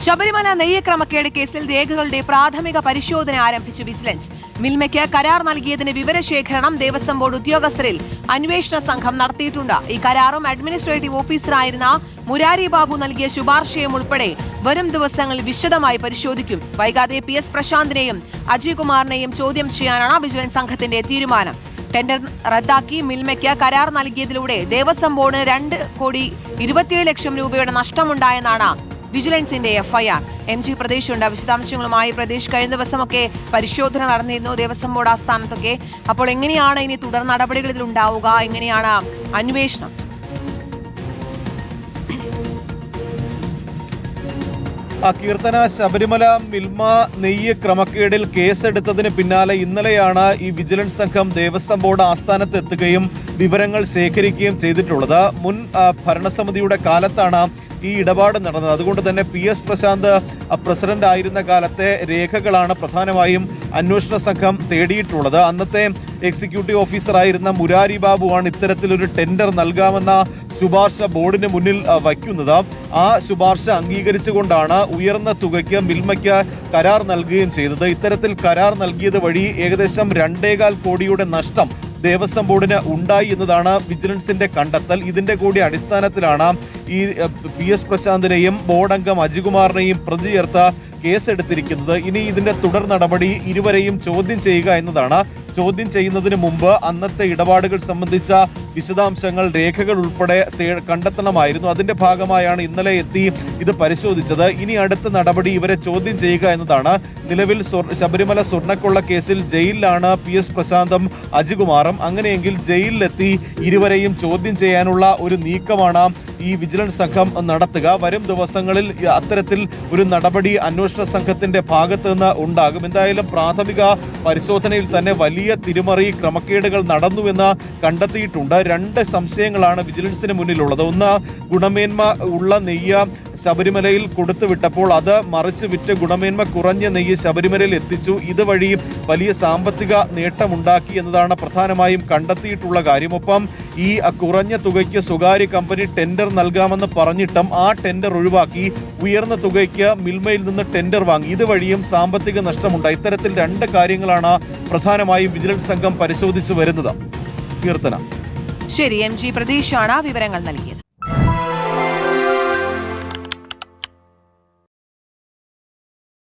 ശബരിമല നെയ്യ് ക്രമക്കേട് കേസിൽ രേഖകളുടെ പ്രാഥമിക പരിശോധന ആരംഭിച്ചു വിജിലൻസ്. മിൽമയ്ക്ക് കരാർ നൽകിയതിന് വിവരശേഖരണം ദേവസ്വം ബോർഡ് ഉദ്യോഗസ്ഥരിൽ അന്വേഷണ സംഘം നടത്തിയിട്ടുണ്ട്. ഈ കരാറും അഡ്മിനിസ്ട്രേറ്റീവ് ഓഫീസറായിരുന്ന മുരാരി ബാബു നൽകിയ ശുപാർശയും ഉൾപ്പെടെ വരും ദിവസങ്ങളിൽ വിശദമായി പരിശോധിക്കും. വൈകാതെ PS പ്രശാന്തിനെയും അജയ് കുമാറിനെയും ചോദ്യം ചെയ്യാനാണ് വിജിലൻസ് സംഘത്തിന്റെ തീരുമാനം. ടെൻഡർ റദ്ദാക്കി മിൽമയ്ക്ക് കരാർ നൽകിയതിലൂടെ ദേവസ്വം ബോർഡിന് 2,27,00,000 രൂപയുടെ നഷ്ടമുണ്ടായെന്നാണ് വിജിലൻസിന്റെ FIR. MG പ്രദേശ് ഉണ്ട്. വിശദാംശങ്ങളുമായി പ്രദേശ്. കഴിഞ്ഞ ദിവസമൊക്കെ പരിശോധന നടന്നിരുന്നു ദേവസ്വം ബോർഡ് ആസ്ഥാനത്തൊക്കെ. അപ്പോൾ എങ്ങനെയാണ് ഇനി തുടർ നടപടികൾ ഇതിൽ ഉണ്ടാവുക? എങ്ങനെയാണ് അന്വേഷണം? കീർത്തന, ശബരിമല മിൽമ നെയ്യ് ക്രമക്കേടിൽ കേസെടുത്തതിന് പിന്നാലെ ഇന്നലെയാണ് ഈ വിജിലൻസ് സംഘം ദേവസ്വം ബോർഡ് ആസ്ഥാനത്ത് എത്തുകയും വിവരങ്ങൾ ശേഖരിക്കുകയും ചെയ്തിട്ടുള്ളത്. മുൻ ഭരണസമിതിയുടെ കാലത്താണ് ഈ ഇടപാട് നടന്നത്. അതുകൊണ്ട് തന്നെ PS പ്രശാന്ത് പ്രസിഡന്റ് ആയിരുന്ന കാലത്തെ രേഖകളാണ് പ്രധാനമായും അന്വേഷണ സംഘം തേടിയിട്ടുള്ളത്. അന്നത്തെ എക്സിക്യൂട്ടീവ് ഓഫീസറായിരുന്ന മുരാരി ബാബുവാണ് ഇത്തരത്തിലൊരു ടെൻഡർ നൽകാമെന്ന ശുപാർശ ബോർഡിന് മുന്നിൽ വയ്ക്കുന്നത്. ആ ശുപാർശ അംഗീകരിച്ചുകൊണ്ടാണ് ഉയർന്ന തുകയ്ക്ക് മിൽമയ്ക്ക് കരാർ നൽകുകയും ചെയ്തത്. ഇത്തരത്തിൽ കരാർ നൽകിയത് വഴി ഏകദേശം 2.25 കോടിയുടെ നഷ്ടം ദേവസ്വം ബോർഡിന് ഉണ്ടായി എന്നതാണ് വിജിലൻസിന്റെ കണ്ടെത്തൽ. ഇതിന്റെ കൂടി അടിസ്ഥാനത്തിലാണ് ഈ PS പ്രശാന്തിനെയും ബോർഡ് അംഗം അജികുമാറിനെയും പ്രതി ചേർത്ത് കേസെടുത്തിരിക്കുന്നത്. ഇനി ഇതിന്റെ തുടർ നടപടി ഇരുവരെയും ചോദ്യം ചെയ്യുക എന്നതാണ്. ചോദ്യം ചെയ്യുന്നതിന് മുമ്പ് അന്നത്തെ ഇടപാടുകൾ സംബന്ധിച്ച വിശദാംശങ്ങൾ, രേഖകൾ ഉൾപ്പെടെ കണ്ടെത്തണമായിരുന്നു. അതിന്റെ ഭാഗമായാണ് ഇന്നലെ എത്തി ഇത് പരിശോധിച്ചത്. ഇനി അടുത്ത നടപടി ഇവരെ ചോദ്യം ചെയ്യുക എന്നതാണ്. നിലവിൽ ശബരിമല സ്വർണ്ണക്കൊള്ള കേസിൽ ജയിലിലാണ് PS പ്രശാന്തും അജികുമാറും. അങ്ങനെയെങ്കിൽ ജയിലിലെത്തി ഇരുവരെയും ചോദ്യം ചെയ്യാനുള്ള ഒരു നീക്കമാണ് ഈ വിജിലൻസ് സംഘം നടത്തുക. വരും ദിവസങ്ങളിൽ അത്തരത്തിൽ ഒരു നടപടി അന്വേഷണ സംഘത്തിന്റെ ഭാഗത്ത് നിന്ന് ഉണ്ടാകും. എന്തായാലും പ്രാഥമിക പരിശോധനയിൽ തന്നെ വലിയ തിരിമറി ക്രമക്കേടുകൾ നടന്നുവെന്ന് കണ്ടെത്തിയിട്ടുണ്ട്. 2 സംശയങ്ങളാണ് വിജിലൻസിന് മുന്നിലുള്ളത്. ഒന്ന്, ഗുണമേന്മ ഉള്ള നെയ്യ് ശബരിമലയിൽ കൊടുത്തുവിട്ടപ്പോൾ അത് മറിച്ച് വിറ്റ് ഗുണമേന്മ കുറഞ്ഞ നെയ്യ് ശബരിമലയിൽ എത്തിച്ചു. ഇതുവഴി വലിയ സാമ്പത്തിക നേട്ടമുണ്ടാക്കി എന്നതാണ് പ്രധാനമായും കണ്ടെത്തിയിട്ടുള്ള കാര്യം. ഒപ്പം ഈ കുറഞ്ഞ തുകയ്ക്ക് സ്വകാര്യ കമ്പനി ടെൻഡർ നൽകാമെന്ന് പറഞ്ഞിട്ടും ആ ടെൻഡർ ഒഴിവാക്കി ഉയർന്ന തുകയ്ക്ക് മിൽമയിൽ നിന്ന് ടെൻഡർ വാങ്ങി. ഇതുവഴിയും സാമ്പത്തിക നഷ്ടമുണ്ടായി. ഇത്തരത്തിൽ 2 കാര്യങ്ങളാണ് പ്രധാനമായും വിജിലൻസ് സംഘം പരിശോധിച്ചു വരുന്നത്. കീർത്തന. ശരി, MG പ്രതീക്ഷാണ് വിവരങ്ങൾ നൽകിയത്.